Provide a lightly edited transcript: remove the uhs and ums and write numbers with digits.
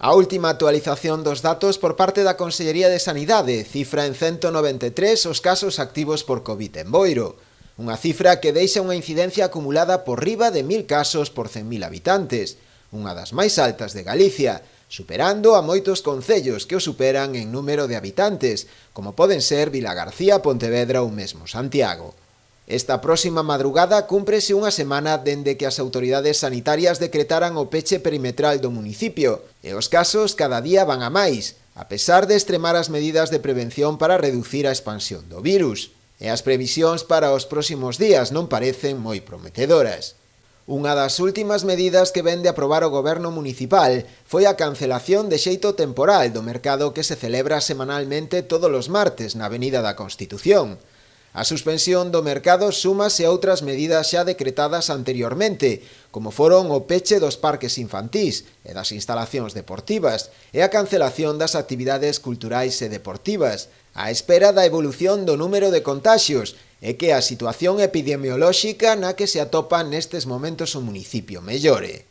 A última actualización dos datos por parte da Consellería de Sanidade cifra en 193 os casos activos por COVID en Boiro, unha cifra que deixa unha incidencia acumulada por riba de 1000 casos por 100.000 habitantes, unha das máis altas de Galicia, superando a moitos concellos que o superan en número de habitantes, como poden ser Vilagarcía, Pontevedra ou mesmo Santiago. Esta próxima madrugada cúmprese unha semana dende que as autoridades sanitarias decretaran o peche perimetral do municipio, e os casos cada día van a máis, a pesar de extremar as medidas de prevención para reducir a expansión do virus. E as previsións para os próximos días non parecen moi prometedoras. Unha das últimas medidas que vén de aprobar o goberno municipal foi a cancelación de xeito temporal do mercado que se celebra semanalmente todos os martes na Avenida da Constitución. A suspensión do mercado súmase a outras medidas xa decretadas anteriormente, como foron o peche dos parques infantís e das instalacións deportivas e a cancelación das actividades culturais e deportivas, á espera da evolución do número de contaxios e que a situación epidemiolóxica na que se atopa nestes momentos o municipio mellore.